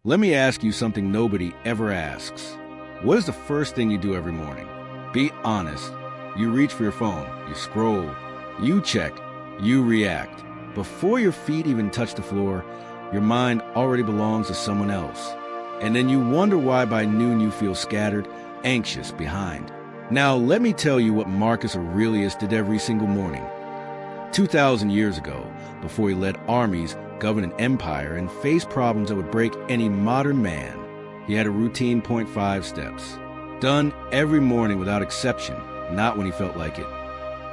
Let me ask you something nobody ever asks. What is the first thing you do every morning? Be honest. You reach for your phone, you scroll, you check, you react. Before your feet even touch the floor, your mind already belongs to someone else. And then you wonder why by noon you feel scattered, anxious, behind. Now let me tell you what Marcus Aurelius did every single morning. 2,000 years ago, before he led armies, governed an empire, and faced problems that would break any modern man, he had a routine 0.5 steps. Done every morning without exception, not when he felt like it.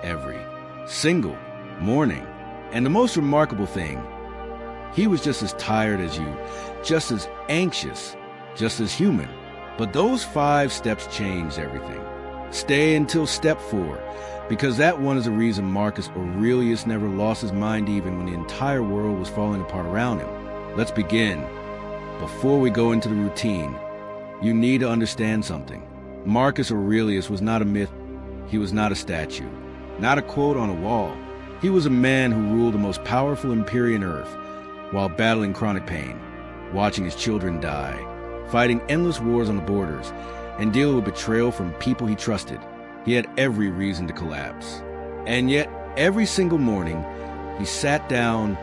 Every single morning. And the most remarkable thing, he was just as tired as you, just as anxious, just as human. But those 5 steps changed everything. Stay until step 4, because that one is the reason Marcus Aurelius never lost his mind even when the entire world was falling apart around him. Let's begin. Before we go into the routine, you need to understand something. Marcus Aurelius was not a myth. He was not a statue, not a quote on a wall. He was a man who ruled the most powerful empire on earth while battling chronic pain, watching his children die, fighting endless wars on the borders, and dealing with betrayal from people he trusted. He had every reason to collapse. And yet, every single morning, he sat down,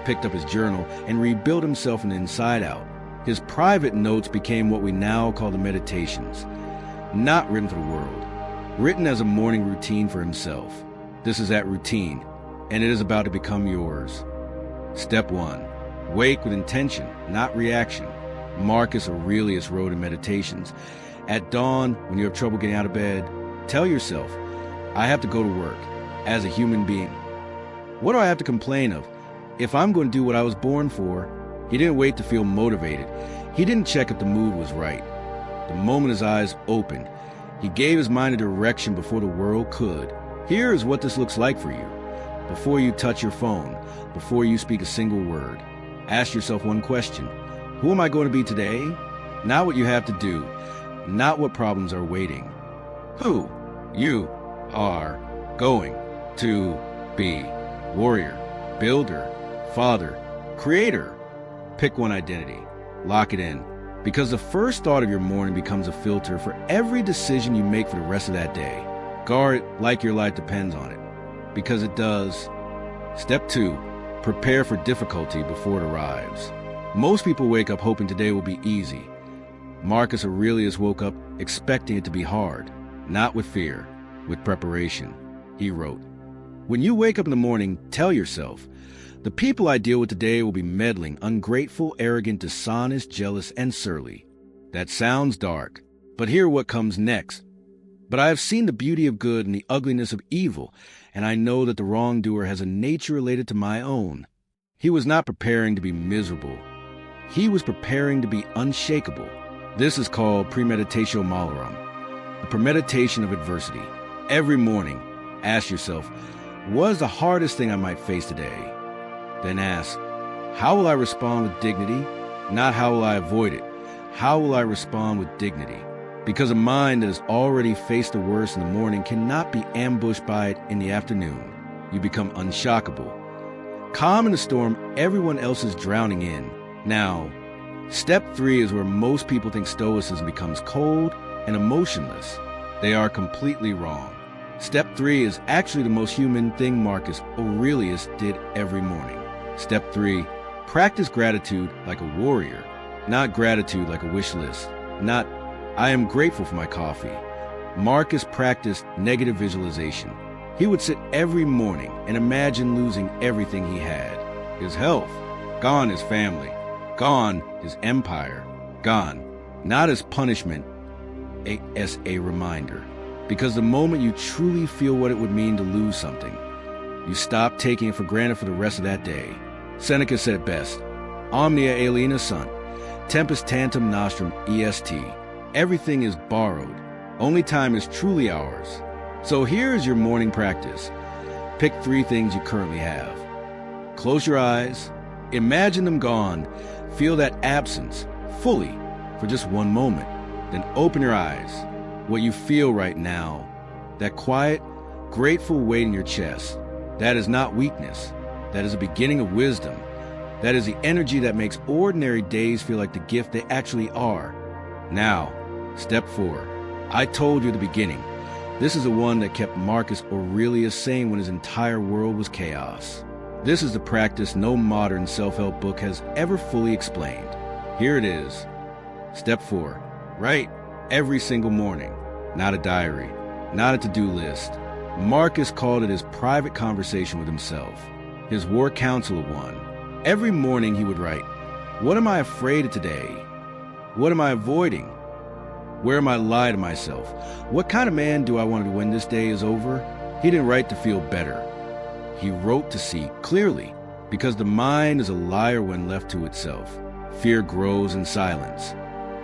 picked up his journal, and rebuilt himself from the inside out. His private notes became what we now call the Meditations, not written for the world, written as a morning routine for himself. This is that routine, and it is about to become yours. Step 1. Wake with intention, not reaction. Marcus Aurelius wrote in Meditations, at dawn, when you have trouble getting out of bed, tell yourself, I have to go to work, as a human being. What do I have to complain of? If I'm going to do what I was born for, he didn't wait to feel motivated. He didn't check if the mood was right. The moment his eyes opened, he gave his mind a direction before the world could. Here is what this looks like for you. Before you touch your phone, before you speak a single word, ask yourself one question. Who am I going to be today? Not what you have to do, not what problems are waiting. Who you are going to be. Warrior, builder, father, creator. Pick one identity. Lock it in. Because the first thought of your morning becomes a filter for every decision you make for the rest of that day. Guard it like your life depends on it. Because it does. Step 2. Prepare for difficulty before it arrives. Most people wake up hoping today will be easy. Marcus Aurelius woke up expecting it to be hard, not with fear, with preparation. He wrote, when you wake up in the morning, tell yourself, the people I deal with today will be meddling, ungrateful, arrogant, dishonest, jealous, and surly. That sounds dark, but hear what comes next. But I have seen the beauty of good and the ugliness of evil, and I know that the wrongdoer has a nature related to my own. He was not preparing to be miserable. He was preparing to be unshakable. This is called premeditatio malorum, the premeditation of adversity. Every morning, ask yourself, what is the hardest thing I might face today? Then ask, how will I respond with dignity? Not how will I avoid it? How will I respond with dignity? Because a mind that has already faced the worst in the morning cannot be ambushed by it in the afternoon. You become unshockable. Calm in the storm everyone else is drowning in. Now, step 3 is where most people think Stoicism becomes cold and emotionless. They are completely wrong. Step 3 is actually the most human thing Marcus Aurelius did every morning. Step 3, practice gratitude like a warrior, not gratitude like a wish list, not, I am grateful for my coffee. Marcus practiced negative visualization. He would sit every morning and imagine losing everything he had. His health, gone his family, gone his empire, gone. Not as punishment, as a reminder. Because the moment you truly feel what it would mean to lose something, you stop taking it for granted for the rest of that day. Seneca said it best, omnia aliena sunt, tempus tantum nostrum est. Everything is borrowed. Only time is truly ours. So here is your morning practice. Pick 3 things you currently have. Close your eyes. Imagine them gone. Feel that absence fully for just one moment. Then open your eyes. What you feel right now, that quiet, grateful weight in your chest, that is not weakness. That is the beginning of wisdom. That is the energy that makes ordinary days feel like the gift they actually are. Now, step 4. I told you at the beginning. This is the one that kept Marcus Aurelius sane when his entire world was chaos. This is the practice no modern self-help book has ever fully explained. Here it is. Step 4. Write every single morning. Not a diary, not a to-do list. Marcus called it his private conversation with himself, his war council of one. Every morning he would write, what am I afraid of today? What am I avoiding? Where am I lying to myself? What kind of man do I want to be when this day is over? He didn't write to feel better. He wrote to see clearly, because the mind is a liar when left to itself. Fear grows in silence.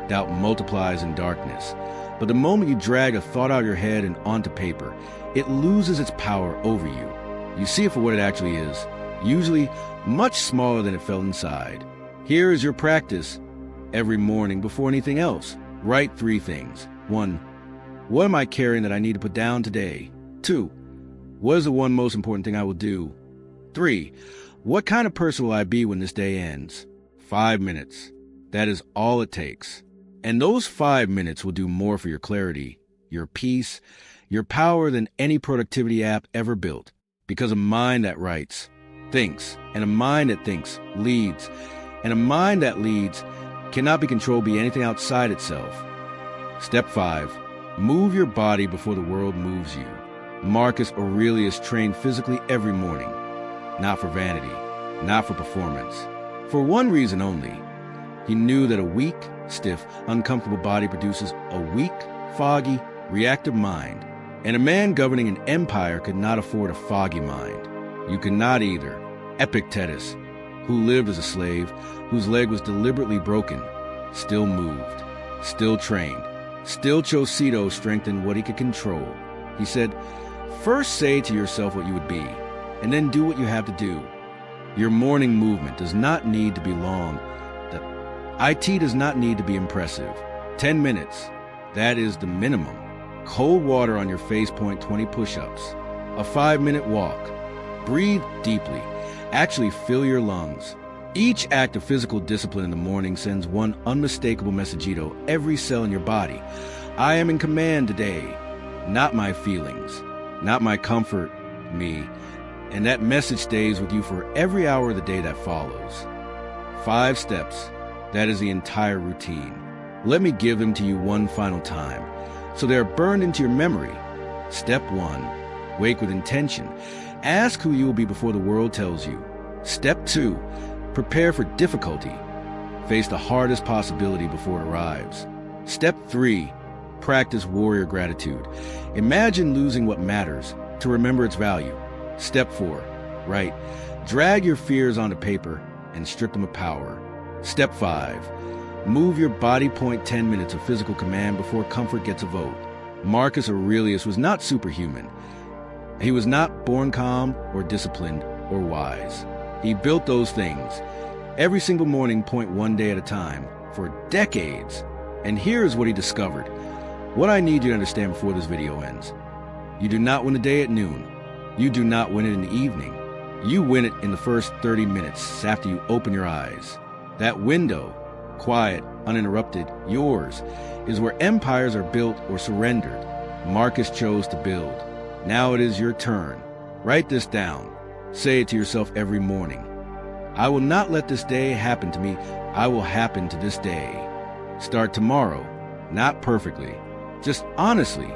Doubt multiplies in darkness. But the moment you drag a thought out of your head and onto paper, it loses its power over you. You see it for what it actually is, usually much smaller than it felt inside. Here is your practice. Every morning before anything else, write 3 things. 1. What am I carrying that I need to put down today? 2. What is the one most important thing I will do? 3. What kind of person will I be when this day ends? 5 minutes. That is all it takes. And those 5 minutes will do more for your clarity, your peace, your power than any productivity app ever built. Because a mind that writes, thinks, and a mind that thinks leads, and a mind that leads cannot be controlled by anything outside itself. Step 5. Move your body before the world moves you. Marcus Aurelius trained physically every morning, not for vanity, not for performance. For one reason only. He knew that a weak, stiff, uncomfortable body produces a weak, foggy, reactive mind. And a man governing an empire could not afford a foggy mind. You could not either. Epictetus, who lived as a slave, whose leg was deliberately broken, still moved, still trained, still chose strengthened what he could control. He said, first say to yourself what you would be, and then do what you have to do. Your morning movement does not need to be long. The IT does not need to be impressive. 10 minutes, that is the minimum. Cold water on your face, point 20 push-ups. A 5-minute walk. Breathe deeply. Actually fill your lungs. Each act of physical discipline in the morning sends one unmistakable messagito every cell in your body. I am in command today, not my feelings, not my comfort, me. And that message stays with you for every hour of the day that follows. 5 steps, that is the entire routine. Let me give them to you one final time, so they are burned into your memory. Step 1, wake with intention. Ask who you will be before the world tells you. Step 2, prepare for difficulty. Face the hardest possibility before it arrives. Step 3, practice warrior gratitude. Imagine losing what matters to remember its value. Step 4, write. Drag your fears onto paper and strip them of power. Step 5, move your body, point 10 minutes of physical command before comfort gets a vote. Marcus Aurelius was not superhuman. He was not born calm or disciplined or wise. He built those things. Every single morning, point 1 day at a time, for decades. And here is what he discovered. What I need you to understand before this video ends. You do not win a day at noon. You do not win it in the evening. You win it in the first 30 minutes after you open your eyes. That window, quiet, uninterrupted, yours, is where empires are built or surrendered. Marcus chose to build. Now it is your turn. Write this down. Say it to yourself every morning. I will not let this day happen to me. I will happen to this day. Start tomorrow, not perfectly, just honestly.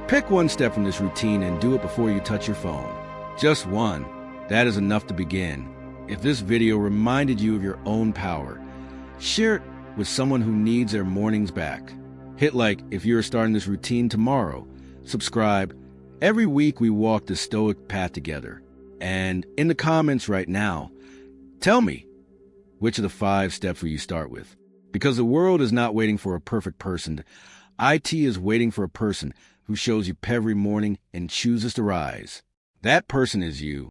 Pick one step from this routine and do it before you touch your phone. Just one. That is enough to begin. If this video reminded you of your own power, share it with someone who needs their mornings back. Hit like if you're starting this routine tomorrow. Subscribe. Every week we walk the Stoic path together. And in the comments right now, tell me, which of the 5 steps will you start with? Because the world is not waiting for a perfect person. IT is waiting for a person who shows you every morning and chooses to rise. That person is you.